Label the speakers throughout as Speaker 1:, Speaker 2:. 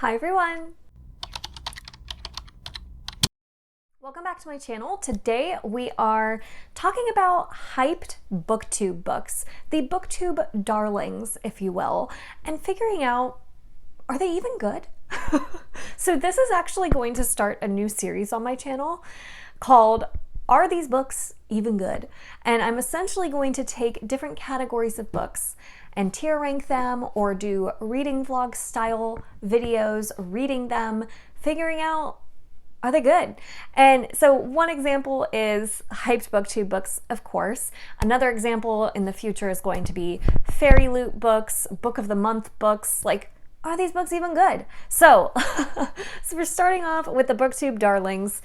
Speaker 1: Hi everyone! Welcome back to my channel. Today we are talking about hyped Booktube books, the Booktube darlings, if you will, and figuring out, are they even good? So this is actually going to start a new series on my channel called Are These Books Even Good? And I'm essentially going to take different categories of books and tier rank them or do reading vlog style videos, reading them, figuring out, are they good? And so one example is hyped Booktube books, of course. Another example in the future is going to be Fairy Loot books, Book of the Month books. Like, are these books even good? So, so we're starting off with the Booktube darlings,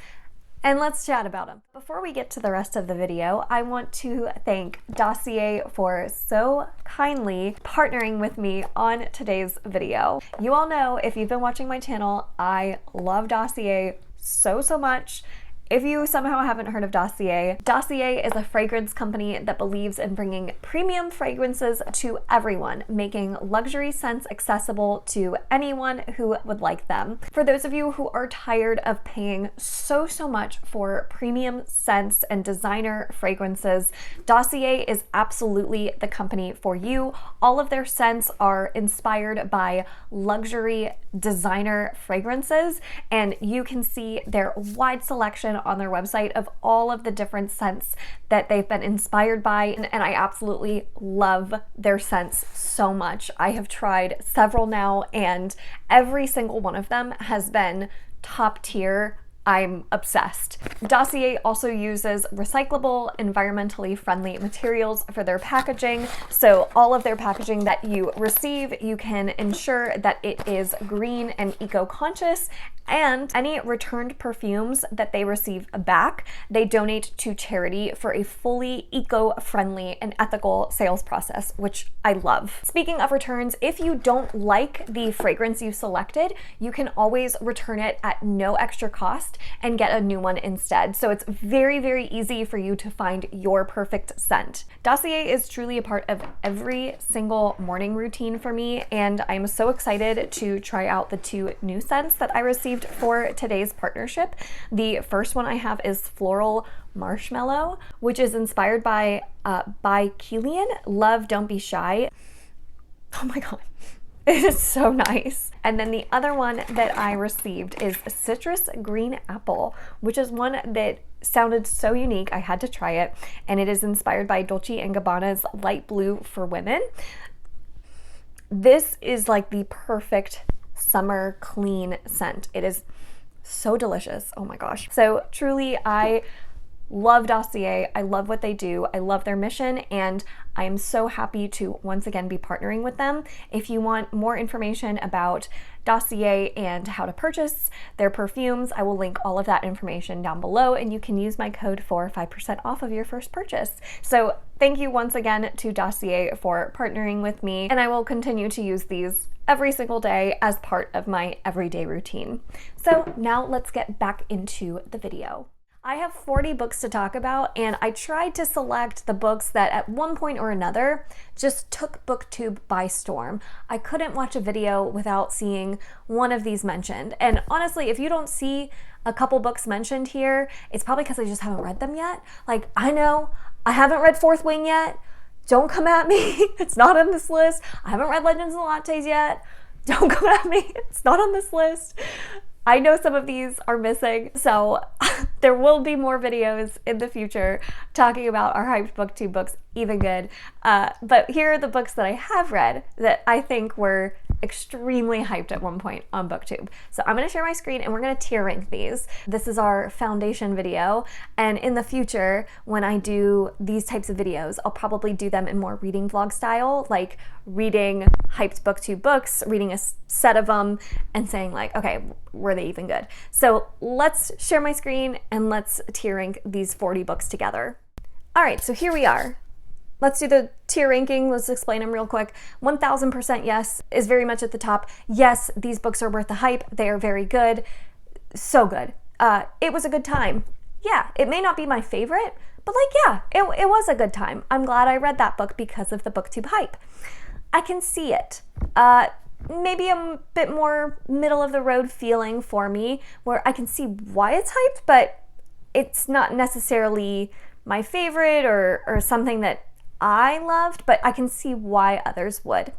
Speaker 1: and let's chat about them. Before we get to the rest of the video, I want to thank Dossier for so kindly partnering with me on today's video. You all know, if you've been watching my channel, I love Dossier so much. If you somehow haven't heard of Dossier, Dossier is a fragrance company that believes in bringing premium fragrances to everyone, making luxury scents accessible to anyone who would like them. For those of you who are tired of paying so much for premium scents and designer fragrances, Dossier is absolutely the company for you. All of their scents are inspired by luxury designer fragrances, and you can see their wide selection on their website of all of the different scents that they've been inspired by, and I absolutely love their scents so much. I have tried several now, and every single one of them has been top tier. I'm obsessed. Dossier also uses recyclable, environmentally friendly materials for their packaging. So all of their packaging that you receive, you can ensure that it is green and eco-conscious, and any returned perfumes that they receive back, they donate to charity for a fully eco-friendly and ethical sales process, which I love. Speaking of returns, if you don't like the fragrance you selected, you can always return it at no extra cost and get a new one instead. So it's very easy for you to find your perfect scent. Dossier is truly a part of every single morning routine for me, and I'm so excited to try out the two new scents that I received for today's partnership. The first one I have is Floral Marshmallow, which is inspired by Kilian, Love Don't Be Shy. Oh my god. It is so nice. And then the other one that I received is Citrus Green Apple, which is one that sounded so unique I had to try it, and it is inspired by Dolce & Gabbana's Light Blue for Women. This is like the perfect summer clean scent. It is so delicious. Oh my gosh. So truly, I love Dossier. I love what they do. I love their mission, and I am so happy to once again be partnering with them. If you want more information about Dossier and how to purchase their perfumes, I will link all of that information down below, and you can use my code for 5% off of your first purchase. So thank you once again to Dossier for partnering with me, and I will continue to use these every single day as part of my everyday routine. So now let's get back into the video. I have 40 books to talk about, and I tried to select the books that at one point or another just took Booktube by storm. I couldn't watch a video without seeing one of these mentioned. And honestly, if you don't see a couple books mentioned here, it's probably because I just haven't read them yet. Like, I know I haven't read Fourth Wing yet. Don't come at me. It's not on this list. I haven't read Legends and Lattes yet. Don't come at me. It's not on this list. I know some of these are missing, so there will be more videos in the future talking about our hyped Booktube books even good. But here are the books that I have read that I think were extremely hyped at one point on Booktube. So I'm going to share my screen and we're going to tier rank these. This is our foundation video, and in the future when I do these types of videos, I'll probably do them in more reading vlog style, like reading hyped Booktube books, reading a set of them and saying like, okay, were they even good? So let's share my screen and let's tier rank these 40 books together. All right, so here we are. Let's do the tier ranking. Let's explain them real quick. 1000% yes is very much at the top. Yes, these books are worth the hype. They are very good. So good. It was a good time. Yeah, it may not be my favorite, but like, yeah, it was a good time. I'm glad I read that book because of the Booktube hype. I can see it. maybe a bit more middle of the road feeling for me, where I can see why it's hyped, but it's not necessarily my favorite or something that I loved, but I can see why others would.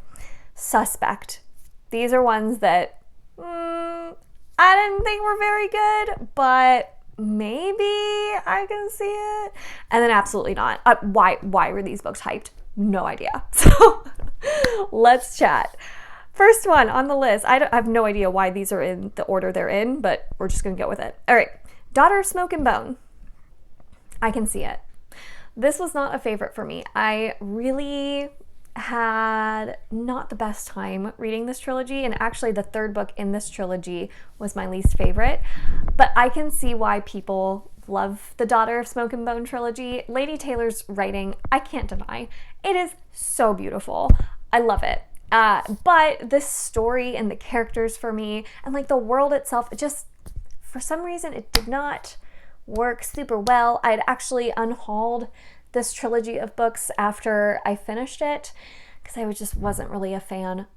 Speaker 1: Suspect. These are ones that I didn't think were very good, but maybe I can see it. And then absolutely not. Why were these books hyped? No idea. So let's chat. First one on the list. I have no idea why these are in the order they're in, but we're just going to go with it. All right. Daughter of Smoke and Bone. I can see it. This was not a favorite for me. I really had not the best time reading this trilogy, and actually the third book in this trilogy was my least favorite, but I can see why people love the Daughter of Smoke and Bone trilogy. Lady Taylor's writing, I can't deny. It is so beautiful. I love it. But the story and the characters for me, and like the world itself, it just, for some reason, it did not work super well. I had actually unhauled this trilogy of books after I finished it because I just wasn't really a fan.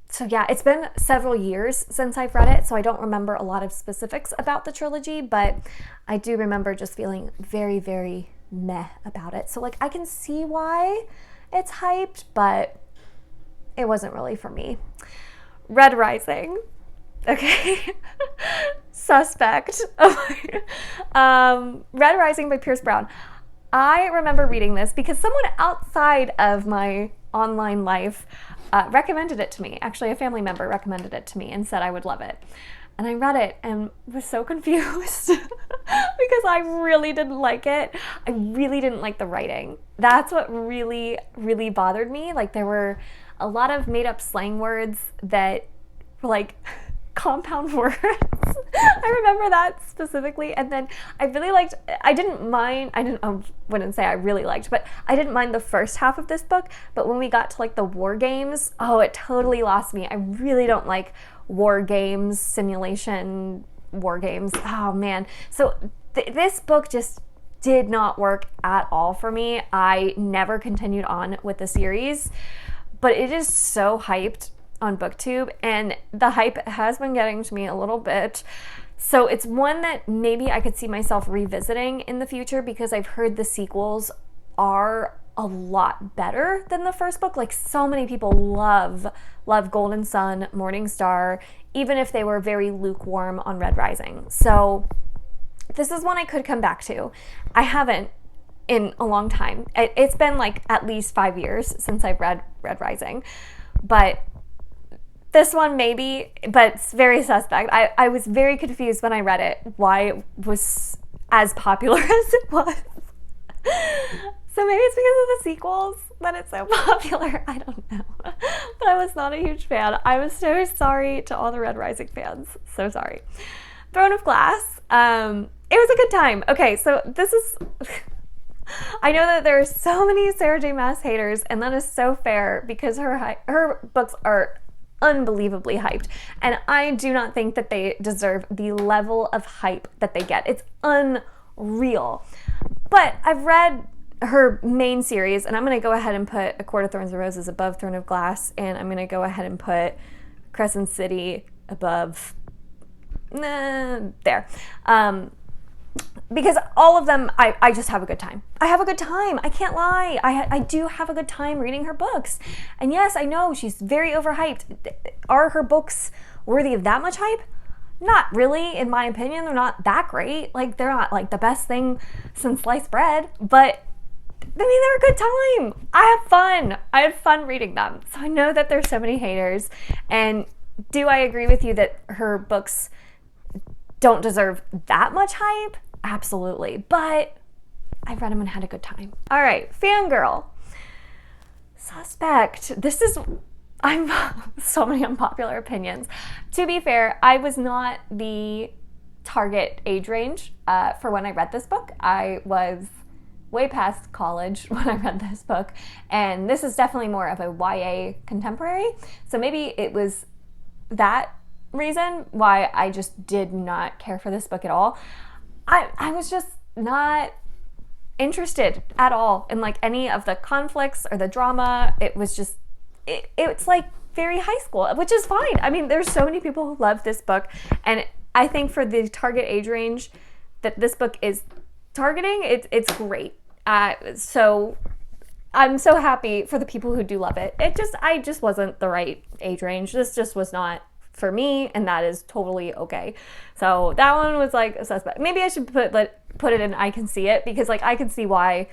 Speaker 1: So yeah, it's been several years since I've read it, so I don't remember a lot of specifics about the trilogy, but I do remember just feeling very, very meh about it. So like I can see why it's hyped, but it wasn't really for me. Red Rising. Okay. Suspect. Red Rising by Pierce Brown. I remember reading this because someone outside of my online life recommended it to me. Actually, a family member recommended it to me and said I would love it. And I read it and was so confused because I really didn't like it. I really didn't like the writing. That's what really, really bothered me. Like there were a lot of made up slang words that were like compound words. I remember that specifically. And then I really liked, I wouldn't say I really liked, but I didn't mind the first half of this book. But when we got to like the war games, oh, it totally lost me. I really don't like war games, simulation war games. Oh man. So this book just did not work at all for me. I never continued on with the series, but it is so hyped on Booktube, and the hype has been getting to me a little bit. So it's one that maybe I could see myself revisiting in the future because I've heard the sequels are a lot better than the first book. Like so many people love Golden Sun, Morning Star, even if they were very lukewarm on Red Rising. So this is one I could come back to. I haven't in a long time. It's been like at least 5 years since I've read Red Rising, but this one maybe, but it's very suspect. I was very confused when I read it why it was as popular as it was. So maybe it's because of the sequels that it's so popular. I don't know. But I was not a huge fan. I was so sorry to all the Red Rising fans. So sorry. Throne of Glass. It was a good time. Okay, so this is... I know that there are so many Sarah J. Maas haters, and that is so fair because her books are unbelievably hyped, and I do not think that they deserve the level of hype that they get. It's unreal. But I've read her main series, and I'm going to go ahead and put A Court of Thorns and Roses above Throne of Glass, and I'm going to go ahead and put Crescent City above there. Because all of them, I just have a good time. I have a good time. I can't lie. I do have a good time reading her books. And yes, I know she's very overhyped. Are her books worthy of that much hype? Not really, in my opinion. They're not that great. Like, they're not like the best thing since sliced bread. But, I mean, they're a good time. I have fun. I had fun reading them. So I know that there's so many haters. And do I agree with you that her books don't deserve that much hype? Absolutely. But I read them and had a good time. All right, Fangirl. Suspect. I'm so many unpopular opinions. To be fair, I was not the target age range for when I read this book. I was way past college when I read this book, and this is definitely more of a YA contemporary. So maybe it was that reason why I just did not care for this book at all. I was just not interested at all in like any of the conflicts or the drama. It was just, it's like very high school, which is fine. I mean, there's so many people who love this book, and I think for the target age range that this book is targeting, it's great. So I'm so happy for the people who do love it. I just wasn't the right age range. This just was not for me, and that is totally okay. So that one was like a suspect. Maybe I should put it in I can see it, because like I can see why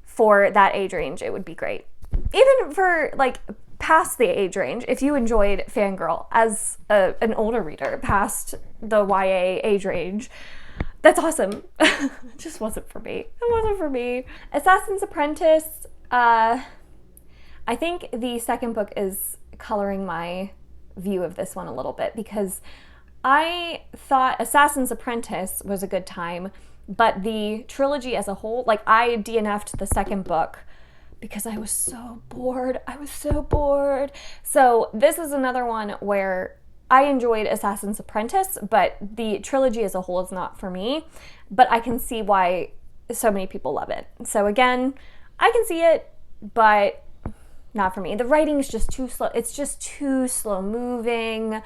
Speaker 1: for that age range it would be great. Even for like past the age range, if you enjoyed Fangirl as an older reader past the YA age range, that's awesome. It just wasn't for me. It wasn't for me. Assassin's Apprentice, I think the second book is coloring my view of this one a little bit, because I thought Assassin's Apprentice was a good time, but the trilogy as a whole, like I DNF'd the second book because I was so bored. So this is another one where I enjoyed Assassin's Apprentice, but the trilogy as a whole is not for me, but I can see why so many people love it. So again, I can see it, but not for me. The writing is just too slow. It's just too slow moving.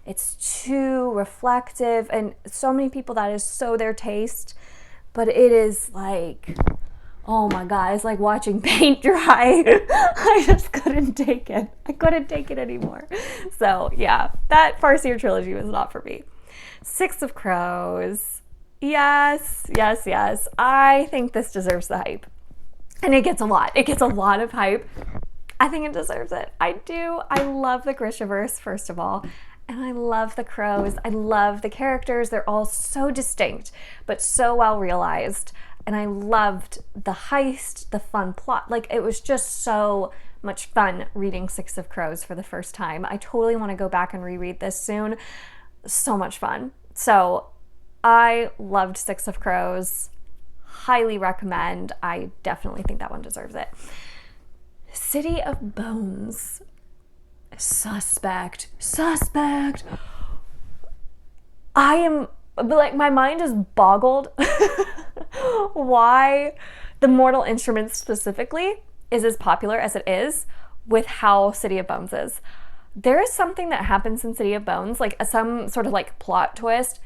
Speaker 1: It's too reflective, and so many people, that is so their taste, but it is like, oh my God, it's like watching paint dry. I just couldn't take it. I couldn't take it anymore. So yeah, that Farseer trilogy was not for me. Six of Crows. Yes. I think this deserves the hype. And it gets a lot. It gets a lot of hype. I think it deserves it. I do. I love the Grishaverse, first of all. And I love the Crows. I love the characters. They're all so distinct, but so well realized. And I loved the heist, the fun plot. Like, it was just so much fun reading Six of Crows for the first time. I totally want to go back and reread this soon. So much fun. So I loved Six of Crows. Highly recommend. I definitely think that one deserves it. City of Bones. Suspect. I am, like, my mind is boggled why the Mortal Instruments specifically is as popular as it is with how City of Bones is. There is something that happens in City of Bones, like some sort of like plot twist,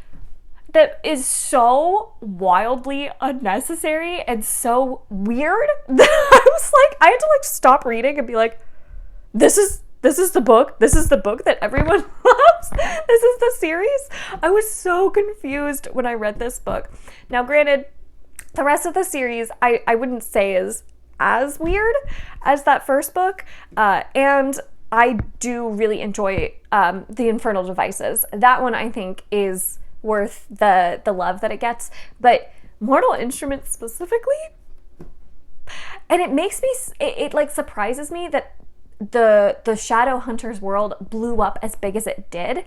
Speaker 1: that is so wildly unnecessary and so weird that I was like, I had to like stop reading and be like, this is the book. This is the book that everyone loves. This is the series. I was so confused when I read this book. Now, granted, the rest of the series I wouldn't say is as weird as that first book, and I do really enjoy The Infernal Devices. That one I think is worth the love that it gets, but Mortal Instruments specifically, and it makes me, it like surprises me that the Shadowhunters world blew up as big as it did,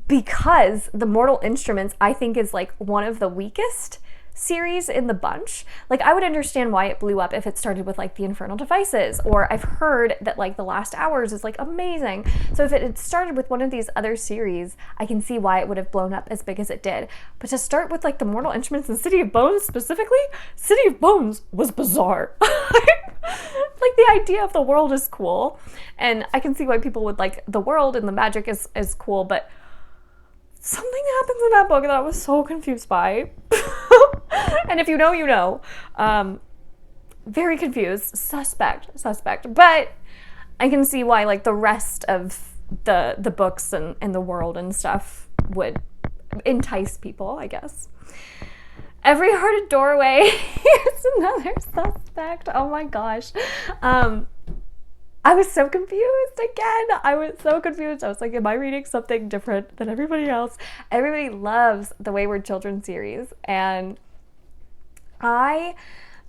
Speaker 1: because the Mortal Instruments I think is like one of the weakest series in the bunch. Like, I would understand why it blew up if it started with like The Infernal Devices, or I've heard that like The Last Hours is like amazing. So if it had started with one of these other series, I can see why it would have blown up as big as it did. But to start with like the Mortal Instruments and City of Bones specifically, City of Bones was bizarre. Like, the idea of the world is cool, and I can see why people would like the world and the magic is cool, but something happens in that book that I was so confused by. And if you know, you know. Very confused. Suspect. But I can see why like the rest of the books and the world and stuff would entice people, I guess. Every Hearted Doorway is another suspect. Oh my gosh. I was so confused again. I was like, am I reading something different than everybody else? Everybody loves the Wayward Children series, and I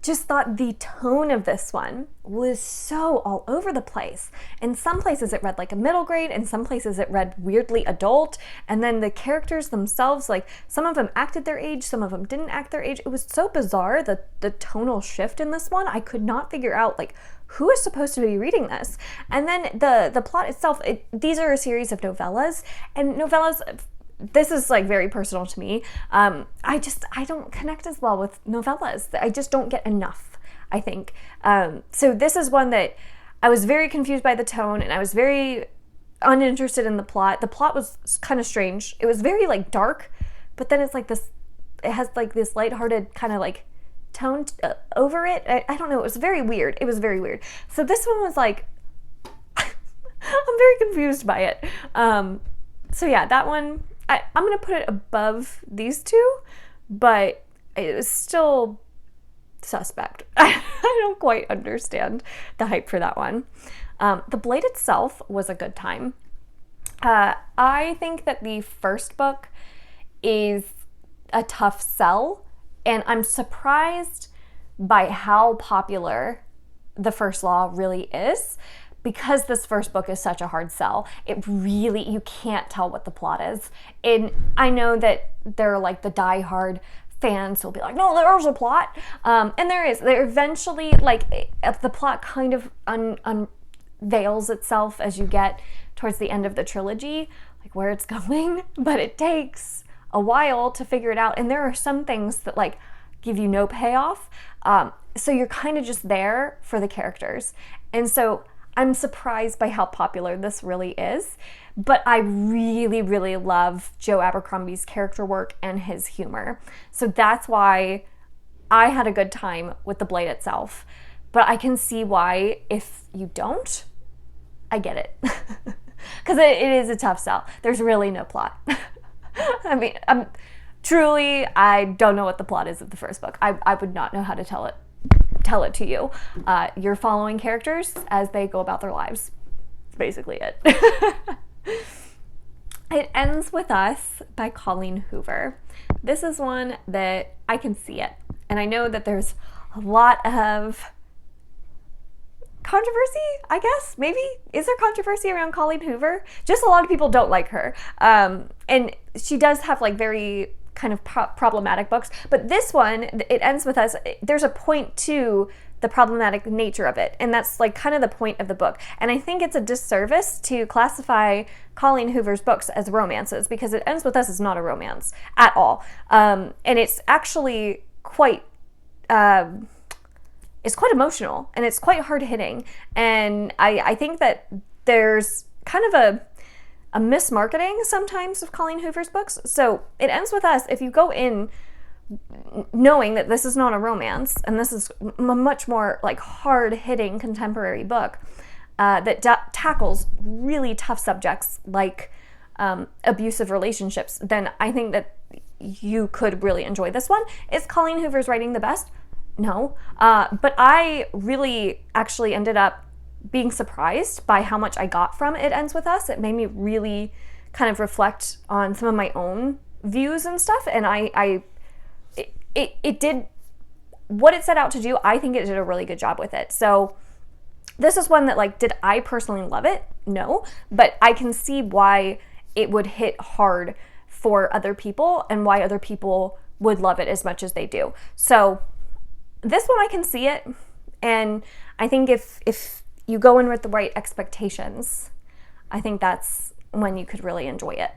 Speaker 1: just thought the tone of this one was so all over the place. In some places it read like a middle grade, in some places it read weirdly adult, and then the characters themselves, like some of them acted their age, some of them didn't act their age. It was so bizarre, the tonal shift in this one. I could not figure out like who is supposed to be reading this. And then the plot itself, these are a series of novellas, and novellas, this is like very personal to me. I don't connect as well with novellas. I just don't get enough, I think. So this is one that I was very confused by the tone, and I was very uninterested in the plot. The plot was kind of strange. It was very like dark, but then it's like this, it has like this lighthearted kind of like tone over it. I don't know. It was very weird. It was very weird. So this one was like, I'm very confused by it. So yeah, that one, I'm going to put it above these two, but it was still suspect. I don't quite understand the hype for that one. The Blade itself was a good time. I think that the first book is a tough sell, and I'm surprised by how popular The First Law really is, because this first book is such a hard sell. It really, you can't tell what the plot is. And I know that there are like the diehard fans who'll be like, no, there's a plot. And there is. There eventually, like, the plot kind of unveils itself as you get towards the end of the trilogy, like where it's going, but it takes a while to figure it out. And there are some things that like give you no payoff. So you're kind of just there for the characters. And so I'm surprised by how popular this really is, but I really, really love Joe Abercrombie's character work and his humor. So that's why I had a good time with The Blade itself. But I can see why, if you don't, I get it. Because it is a tough sell. There's really no plot. I mean, truly, I don't know what the plot is of the first book. I would not know how to tell it to you. You're following characters as they go about their lives. That's basically it. It Ends With Us by Colleen Hoover. This is one that I can see it. And I know that there's a lot of controversy, I guess, maybe? Is there controversy around Colleen Hoover? Just a lot of people don't like her. And she does have like very kind of problematic books, but this one, It Ends With Us, there's a point to the problematic nature of it, and that's like kind of the point of the book. And I think it's a disservice to classify Colleen Hoover's books as romances, because It Ends With Us is not a romance at all, and it's actually quite emotional, and it's quite hard-hitting, and I think that there's kind of a mismarketing sometimes of Colleen Hoover's books. So It Ends With Us, if you go in knowing that this is not a romance, and this is a much more like hard-hitting contemporary book that tackles really tough subjects like abusive relationships, then I think that you could really enjoy this one. Is Colleen Hoover's writing the best? No. But I really actually ended up being surprised by how much I got from It Ends With Us. It made me really kind of reflect on some of my own views and stuff, and it did what it set out to do. I think it did a really good job with it. So this is one that, like, did I personally love it? No, but I can see why it would hit hard for other people and why other people would love it as much as they do. So this one, I can see it, and I think if you go in with the right expectations, I think that's when you could really enjoy it.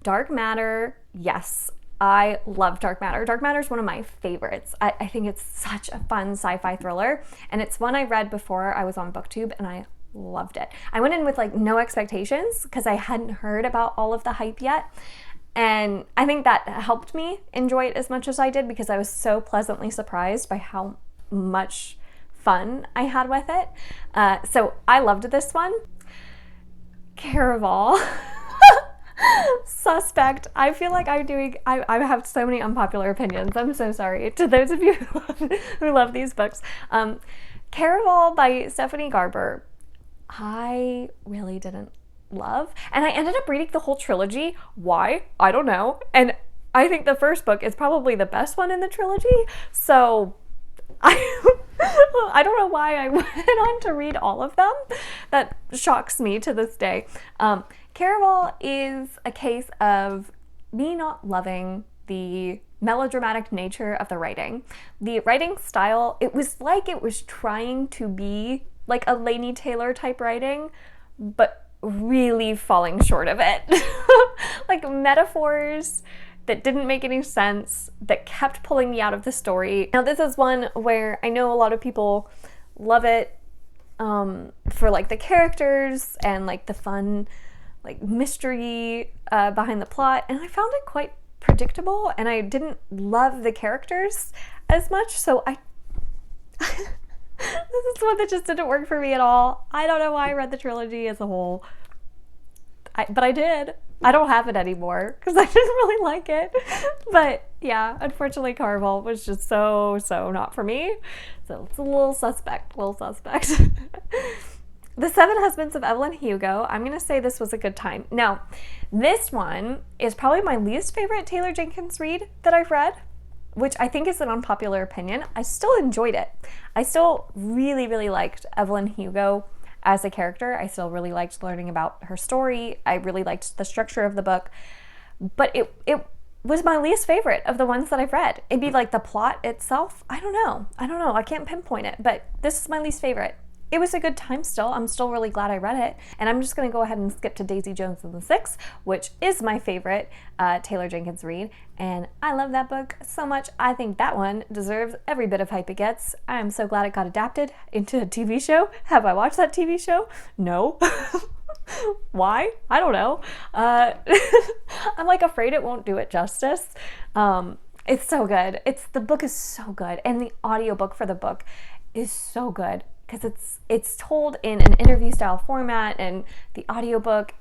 Speaker 1: Dark Matter, yes, I love Dark Matter. Dark Matter is one of my favorites. I think it's such a fun sci-fi thriller, and it's one I read before I was on Booktube, and I loved it. I went in with like no expectations because I hadn't heard about all of the hype yet, and I think that helped me enjoy it as much as I did, because I was so pleasantly surprised by how much fun I had with it. So I loved this one. Caraval. Suspect. I feel like I have so many unpopular opinions. I'm so sorry to those of you who love these books. Caraval by Stephanie Garber, I really didn't love. And I ended up reading the whole trilogy. Why? I don't know. And I think the first book is probably the best one in the trilogy. So I don't know why I went on to read all of them. That shocks me to this day. Caraval is a case of me not loving the melodramatic nature of the writing. The writing style, it was like it was trying to be like a Laini Taylor type writing, but really falling short of it. Like metaphors that didn't make any sense, that kept pulling me out of the story. Now this is one where I know a lot of people love it. for like the characters and like the fun like mystery behind the plot, and I found it quite predictable, and I didn't love the characters as much, so this is one that just didn't work for me at all. I don't know why I read the trilogy as a whole, but I did. I don't have it anymore because I didn't really like it. But yeah, unfortunately Carvel was just so not for me. So it's a little suspect. The Seven Husbands of Evelyn Hugo. I'm going to say this was a good time. Now, this one is probably my least favorite Taylor Jenkins read that I've read, which I think is an unpopular opinion. I still enjoyed it. I still really liked Evelyn Hugo as a character. I still really liked learning about her story. I really liked the structure of the book, but it was my least favorite of the ones that I've read. It'd be like the plot itself. I don't know. I can't pinpoint it, but this is my least favorite. It was a good time still. I'm still really glad I read it. And I'm just going to go ahead and skip to Daisy Jones and the Six, which is my favorite Taylor Jenkins read. And I love that book so much. I think that one deserves every bit of hype it gets. I'm so glad it got adapted into a TV show. Have I watched that TV show? No. Why? I don't know. I'm like afraid it won't do it justice. It's so good. The book is so good. And the audiobook for the book is so good, because it's told in an interview style format, and the audiobook,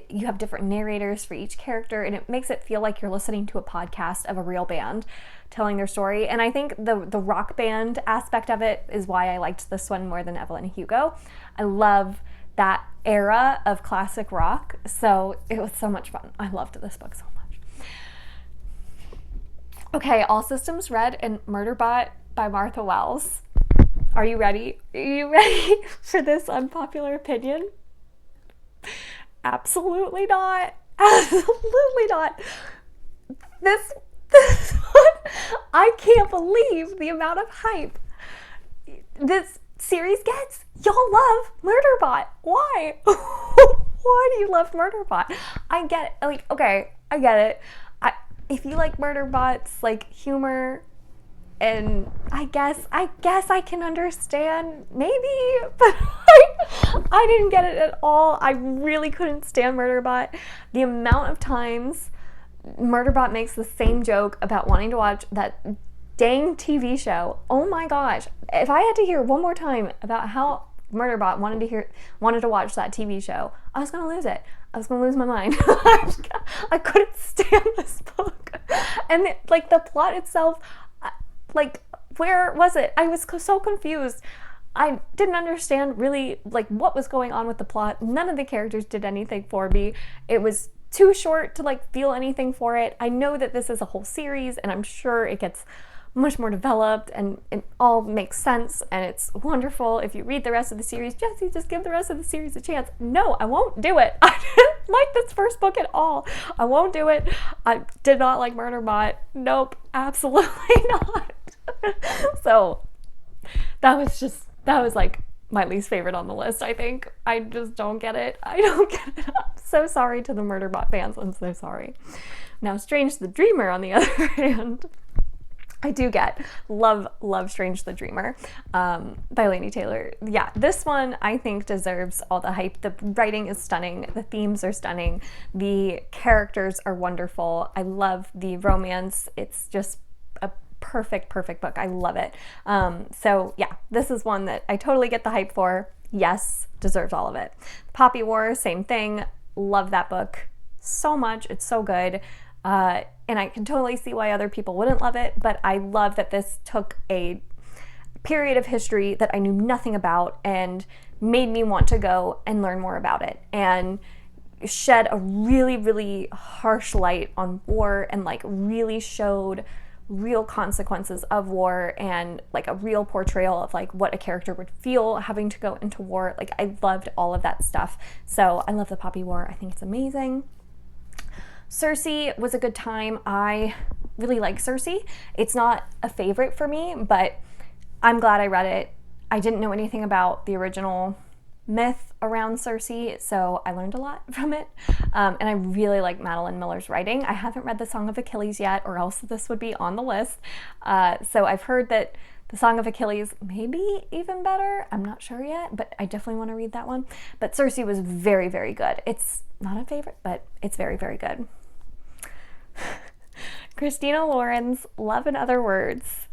Speaker 1: you have different narrators for each character, and it makes it feel like you're listening to a podcast of a real band telling their story. And I think the rock band aspect of it is why I liked this one more than Evelyn Hugo. I love that era of classic rock, so it was so much fun. I loved this book so much. Okay, All Systems Red and Murderbot by Martha Wells. Are you ready? Are you ready for this unpopular opinion? Absolutely not. Absolutely not. This one, I can't believe the amount of hype this series gets. Y'all love Murderbot. Why? Why do you love Murderbot? I get it. Like, okay, I get it. If you like Murderbot's like humor, and I guess I can understand, maybe, but I didn't get it at all. I really couldn't stand Murderbot. The amount of times Murderbot makes the same joke about wanting to watch that dang TV show. Oh my gosh. If I had to hear one more time about how Murderbot wanted to watch that TV show, I was going to lose it. I was going to lose my mind. I couldn't stand this book. And like the plot itself, like, where was it? I was so confused. I didn't understand really like what was going on with the plot. None of the characters did anything for me. It was too short to like feel anything for it. I know that this is a whole series, and I'm sure it gets much more developed and it all makes sense, and it's wonderful if you read the rest of the series. Jessie, just give the rest of the series a chance. No, I won't do it. I didn't like this first book at all. I won't do it. I did not like Murderbot. Nope, absolutely not. So that was like my least favorite on the list, I think. I just don't get it. I don't get it. I'm so sorry to the Murderbot fans. I'm so sorry. Now, Strange the Dreamer, on the other hand, I do get. Love Strange the Dreamer by Laini Taylor. Yeah, this one I think deserves all the hype. The writing is stunning. The themes are stunning. The characters are wonderful. I love the romance. It's just a perfect book. I love it. So yeah, this is one that I totally get the hype for. Yes, deserves all of it. Poppy War, same thing. Love that book so much. It's so good. And I can totally see why other people wouldn't love it, but I love that this took a period of history that I knew nothing about and made me want to go and learn more about it, and shed a really harsh light on war, and like really showed real consequences of war, and like a real portrayal of like what a character would feel having to go into war. Like, I loved all of that stuff. So I love the Poppy War. I think it's amazing. Circe was a good time. I really like Circe. It's not a favorite for me, but I'm glad I read it. I didn't know anything about the original myth around Circe, so I learned a lot from it. And I really like Madeline Miller's writing. I haven't read The Song of Achilles yet, or else this would be on the list. So I've heard that The Song of Achilles, maybe even better. I'm not sure yet, but I definitely want to read that one. But Circe was very, very good. It's not a favorite, but it's very, very good. Christina Lauren's Love in Other Words.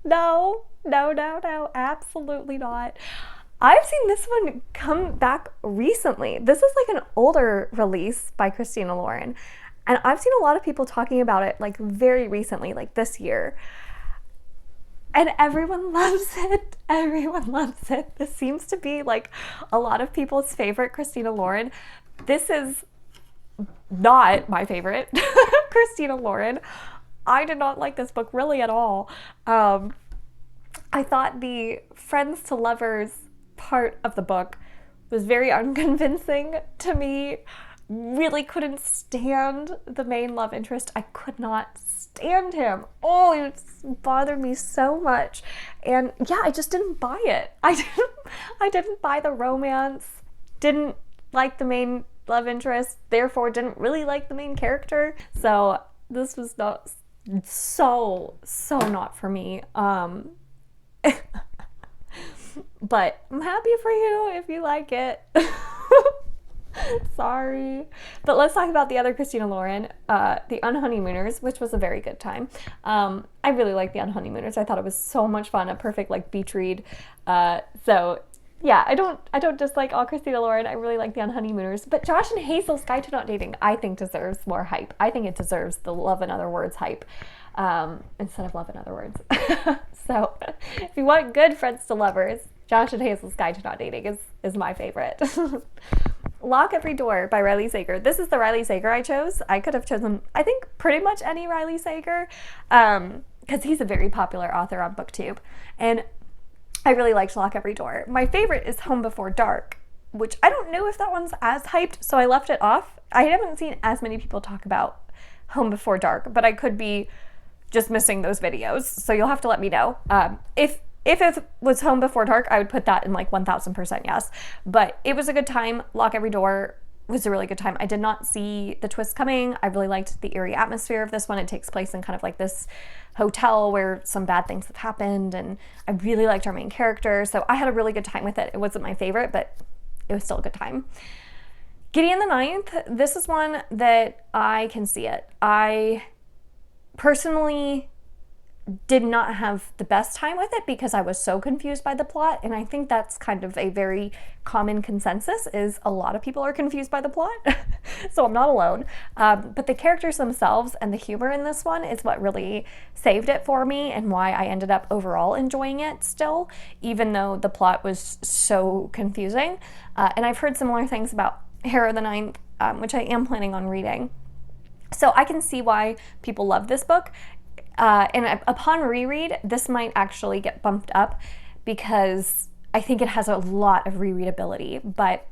Speaker 1: No, absolutely not. I've seen this one come back recently. This is like an older release by Christina Lauren. And I've seen a lot of people talking about it like very recently, like this year. And everyone loves it. Everyone loves it. This seems to be like a lot of people's favorite Christina Lauren. This is not my favorite Christina Lauren. I did not like this book really at all. I thought the friends to lovers part of the book was very unconvincing to me. Really couldn't stand the main love interest. I could not stand him. Oh, it bothered me so much. And yeah, I just didn't buy it. I didn't buy the romance. Didn't like the main love interest. Therefore, didn't really like the main character. So this was not so not for me. But I'm happy for you if you like it. Sorry. But let's talk about the other Christina Lauren, The Unhoneymooners, which was a very good time. I really liked The Unhoneymooners. I thought it was so much fun, a perfect like beach read. So yeah, I don't dislike all Christina Lauren. I really like The Unhoneymooners. But Josh and Hazel's Guide to Not Dating, I think deserves more hype. I think it deserves the Love in Other Words hype instead of Love in Other Words. So if you want good friends to lovers, Josh and Hazel's Guide to Not Dating is my favorite. Lock Every Door by Riley Sager. This is the Riley Sager I chose. I could have chosen, I think, pretty much any Riley Sager because he's a very popular author on Booktube. And I really liked Lock Every Door. My favorite is Home Before Dark, which I don't know if that one's as hyped, so I left it off. I haven't seen as many people talk about Home Before Dark, but I could be just missing those videos, so you'll have to let me know. If it was Home Before Dark, I would put that in like 1000% yes. But it was a good time. Lock Every Door was a really good time. I did not see the twist coming. I really liked the eerie atmosphere of this one. It takes place in kind of like this hotel where some bad things have happened, and I really liked our main character. So I had a really good time with it. It wasn't my favorite, but it was still a good time. Gideon the Ninth, this is one that I can see it. I personally did not have the best time with it because I was so confused by the plot, and I think that's kind of a very common consensus, is a lot of people are confused by the plot. So I'm not alone. But the characters themselves and the humor in this one is what really saved it for me and why I ended up overall enjoying it still, even though the plot was so confusing. And I've heard similar things about Harrow the Ninth, which I am planning on reading. So I can see why people love this book. And upon reread, this might actually get bumped up because I think it has a lot of rereadability. But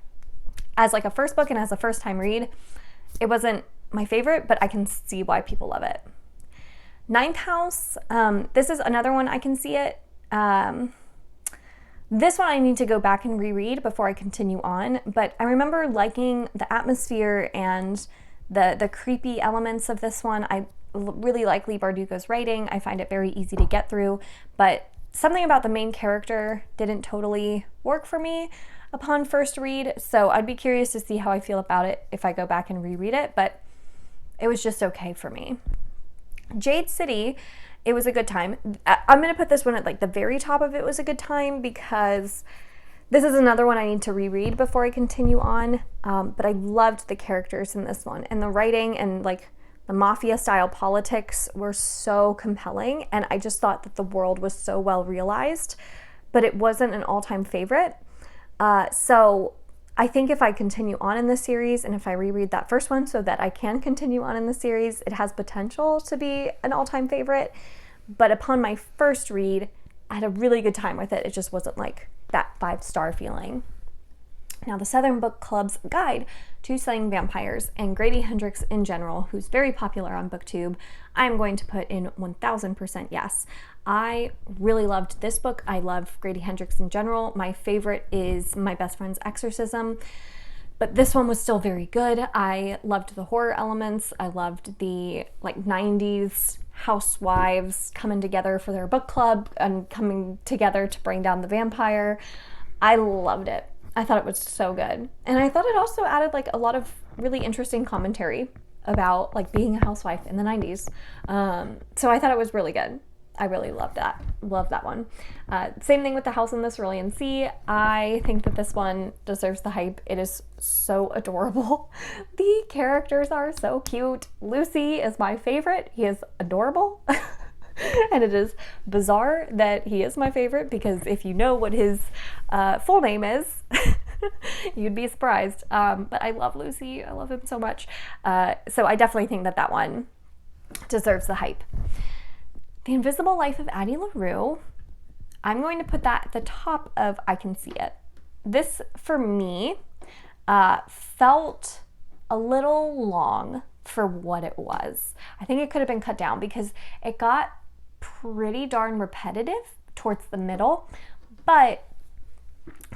Speaker 1: as like a first book and as a first time read, it wasn't my favorite, but I can see why people love it. Ninth House, this is another one I can see it. This one I need to go back and reread before I continue on, but I remember liking the atmosphere and the creepy elements of this one. I really like Leigh Bardugo's writing. I find it very easy to get through, but something about the main character didn't totally work for me upon first read, so I'd be curious to see how I feel about it if I go back and reread it, but it was just okay for me. Jade City, it was a good time. I'm going to put this one at like the very top of it was a good time because this is another one I need to reread before I continue on, but I loved the characters in this one, and the writing and like the mafia style politics were so compelling, and I just thought that the world was so well realized, but it wasn't an all-time favorite. So I think if I continue on in the series and if I reread that first one so that I can continue on in the series, it has potential to be an all-time favorite. But upon my first read, I had a really good time with it. It just wasn't like that 5-star feeling. Now, the Southern Book Club's Guide to Slaying Vampires and Grady Hendrix in general, who's very popular on Booktube, I'm going to put in 1000% yes. I really loved this book. I love Grady Hendrix in general. My favorite is My Best Friend's Exorcism. But this one was still very good. I loved the horror elements. I loved the like 90s housewives coming together for their book club and coming together to bring down the vampire. I loved it. I thought it was so good. And I thought it also added like a lot of really interesting commentary about like being a housewife in the 90s. So I thought it was really good. I really loved that. Loved that one. Same thing with The House in the Cerulean Sea. I think that this one deserves the hype. It is so adorable. The characters are so cute. Lucy is my favorite. He is adorable. And it is bizarre that he is my favorite because if you know what his full name is, you'd be surprised. But I love Lucy. I love him so much. So I definitely think that that one deserves the hype. The Invisible Life of Addie LaRue, I'm going to put that at the top of I Can See It. This, for me, felt a little long for what it was. I think it could have been cut down because it got pretty darn repetitive towards the middle, but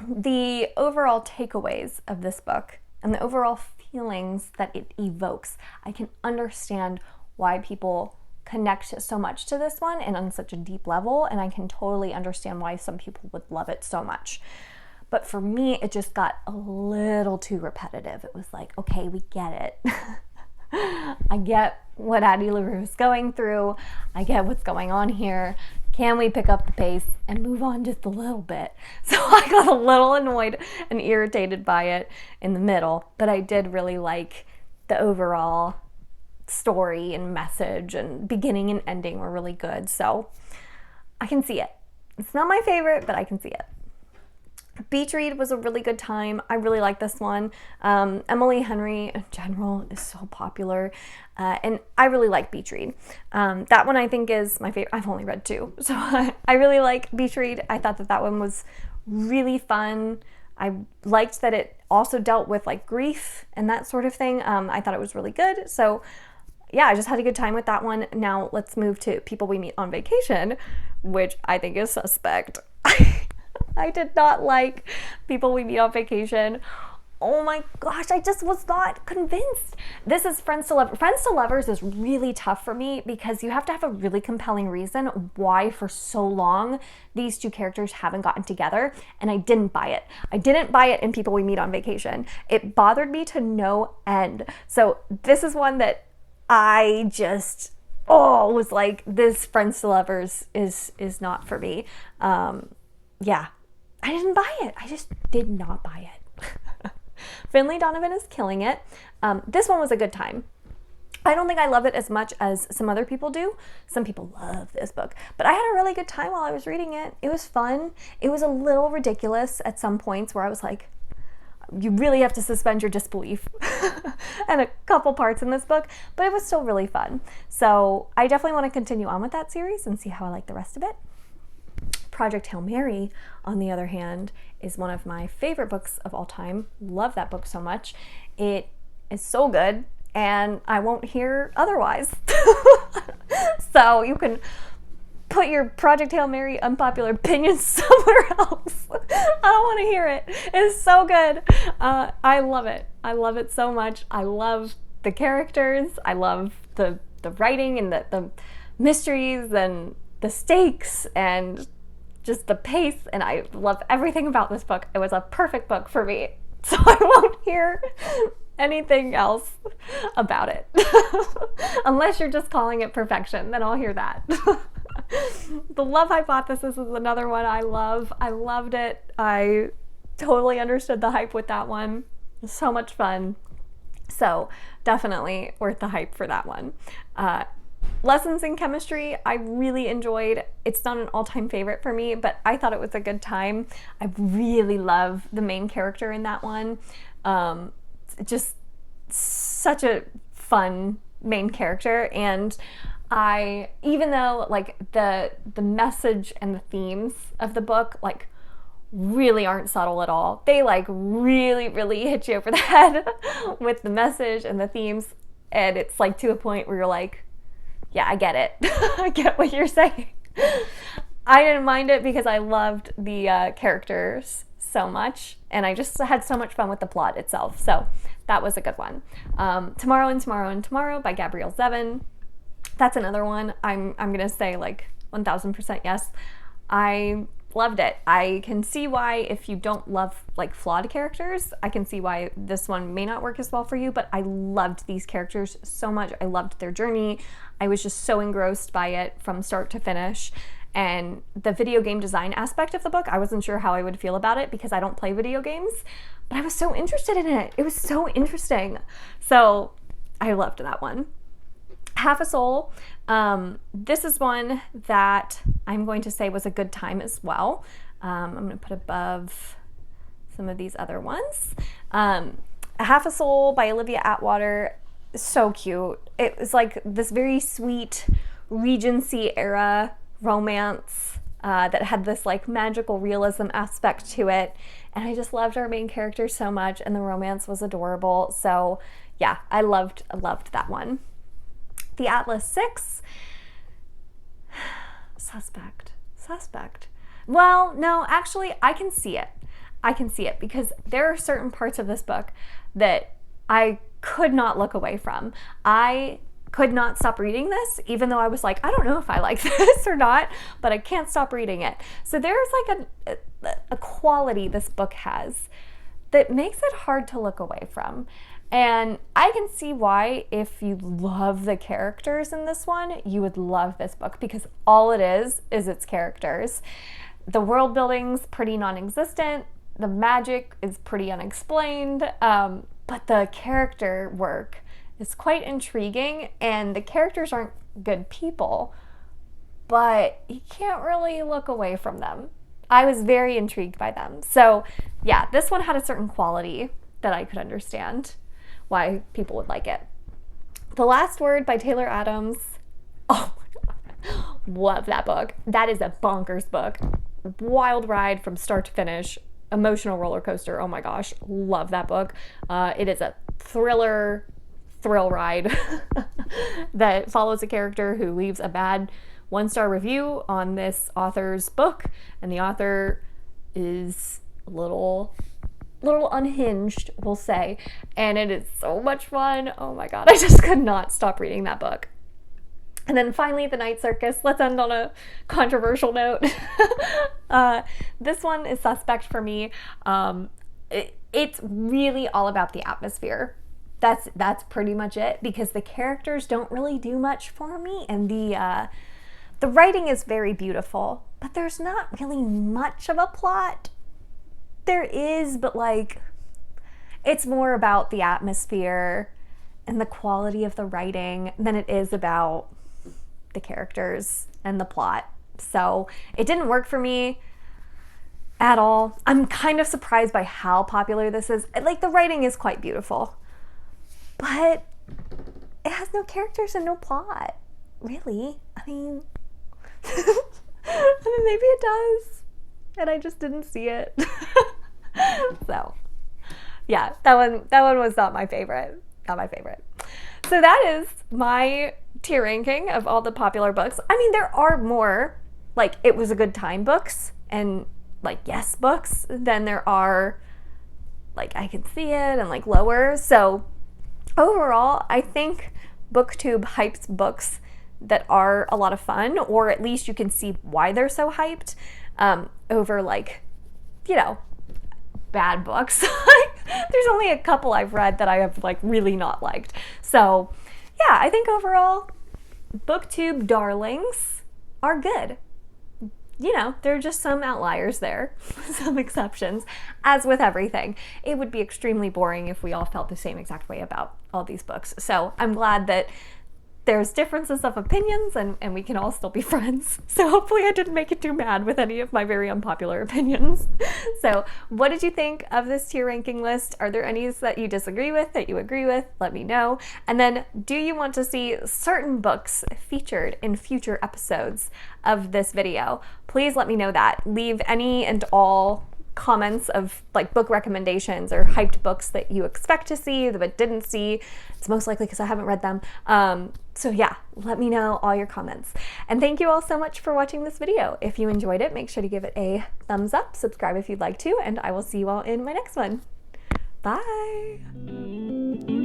Speaker 1: the overall takeaways of this book and the overall feelings that it evokes, I can understand why people connect so much to this one and on such a deep level, and I can totally understand why some people would love it so much. But for me, it just got a little too repetitive. It was like, okay, we get it. I get what Addie LaRue is going through. I get what's going on here. Can we pick up the pace and move on just a little bit? So I got a little annoyed and irritated by it in the middle, but I did really like the overall story and message, and beginning and ending were really good. So I can see it. It's not my favorite, but I can see it. Beach read was a really good time. I really like this one. Emily Henry in general is so popular, and I really like Beach read. That one I think is my favorite. I've only read 2, so I really like Beach read. I thought that that one was really fun. I liked that it also dealt with like grief and that sort of thing. I thought it was really good. So yeah, I just had a good time with that one. Now let's move to People We Meet on Vacation, which I think is suspect. I did not like People We Meet on Vacation. Oh my gosh, I just was not convinced. This is Friends to Lovers. Friends to Lovers is really tough for me because you have to have a really compelling reason why for so long these two characters haven't gotten together, and I didn't buy it. I didn't buy it in People We Meet on Vacation. It bothered me to no end. So this is one that I just, was like, this Friends to Lovers is not for me. Yeah, I didn't buy it. I just did not buy it. Finley Donovan is killing it. This one was a good time. I don't think I love it as much as some other people do. Some people love this book, but I had a really good time while I was reading it. It was fun. It was a little ridiculous at some points where I was like, you really have to suspend your disbelief and a couple parts in this book, but it was still really fun. So I definitely want to continue on with that series and see how I like the rest of it. Project Hail Mary, on the other hand, is one of my favorite books of all time. Love that book so much. It is so good, and I won't hear otherwise. So you can put your Project Hail Mary unpopular opinions somewhere else. I don't want to hear it. It's so good. I love it. I love it so much. I love the characters. I love the writing and the mysteries and the stakes and just the pace, and I love everything about this book. It was a perfect book for me, so I won't hear anything else about it. Unless you're just calling it perfection, then I'll hear that. The Love Hypothesis is another one I love. I loved it. I totally understood the hype with that one. It was so much fun. So definitely worth the hype for that one. Lessons in Chemistry, I really enjoyed. It's not an all-time favorite for me, but I thought it was a good time. I really love the main character in that one. Just such a fun main character, and even though like the message and the themes of the book like really aren't subtle at all, they like really hit you over the head with the message and the themes, and it's like to a point where you're like, yeah, I get it. I get what you're saying. I didn't mind it because I loved the characters so much, and I just had so much fun with the plot itself. So that was a good one. Tomorrow and Tomorrow and Tomorrow by Gabrielle Zevin. That's another one. I'm gonna say like 1000% yes. I loved it. I can see why, if you don't love like flawed characters, I can see why this one may not work as well for you, but I loved these characters so much. I loved their journey. I was just so engrossed by it from start to finish. And the video game design aspect of the book, I wasn't sure how I would feel about it because I don't play video games, but I was so interested in it. It was so interesting. So I loved that one. Half a Soul. This is one that I'm going to say was a good time as well. I'm going to put above some of these other ones. Half a Soul by Olivia Atwater. So cute. It was like this very sweet Regency era romance that had this like magical realism aspect to it. And I just loved our main character so much, and the romance was adorable. So yeah, I loved that one. The Atlas 6. Suspect. Well, no, actually, I can see it. Because there are certain parts of this book that I could not look away from. I could not stop reading this, even though I was like, I don't know if I like this or not, but I can't stop reading it. So there's like a quality this book has that makes it hard to look away from. And I can see why, if you love the characters in this one, you would love this book, because all it is its characters. The world building's pretty non-existent. The magic is pretty unexplained. But the character work is quite intriguing, and the characters aren't good people, but you can't really look away from them. I was very intrigued by them. So yeah, this one had a certain quality that I could understand why people would like it. The Last Word by Taylor Adams. Oh my God. Love that book. That is a bonkers book. Wild ride from start to finish. Emotional roller coaster. Oh my gosh. Love that book. It is a thrill ride that follows a character who leaves a bad 1-star review on this author's book, and the author is a little unhinged, we'll say, and it is so much fun. Oh my God, I just could not stop reading that book. And then finally, The Night Circus. Let's end on a controversial note. This one is suspect for me. It's really all about the atmosphere. That's pretty much it, because the characters don't really do much for me, and the writing is very beautiful, but there's not really much of a plot. There is, but like, it's more about the atmosphere and the quality of the writing than it is about the characters and the plot. So it didn't work for me at all. I'm kind of surprised by how popular this is. Like, the writing is quite beautiful, but it has no characters and no plot, really. I mean, maybe it does, and I just didn't see it. So yeah, that one was not my favorite. So that is my tier ranking of all the popular books. I mean, there are more like it was a good time books and like yes books than there are like I can see it and like lower. So overall, I think Booktube hypes books that are a lot of fun, or at least you can see why they're so hyped, over like, you know, bad books. There's only a couple I've read that I have like really not liked. So yeah, I think overall Booktube darlings are good. You know, there are just some outliers there, some exceptions. As with everything, it would be extremely boring if we all felt the same exact way about all these books. So I'm glad that there's differences of opinions and we can all still be friends. So hopefully I didn't make it too mad with any of my very unpopular opinions. So what did you think of this tier ranking list? Are there any that you disagree with, that you agree with? Let me know. And then, do you want to see certain books featured in future episodes of this video? Please let me know that. Leave any and all comments of like book recommendations or hyped books that you expect to see but didn't see. It's most likely because I haven't read them. So yeah, let me know all your comments. And thank you all so much for watching this video. If you enjoyed it, make sure to give it a thumbs up, subscribe if you'd like to, and I will see you all in my next one. Bye!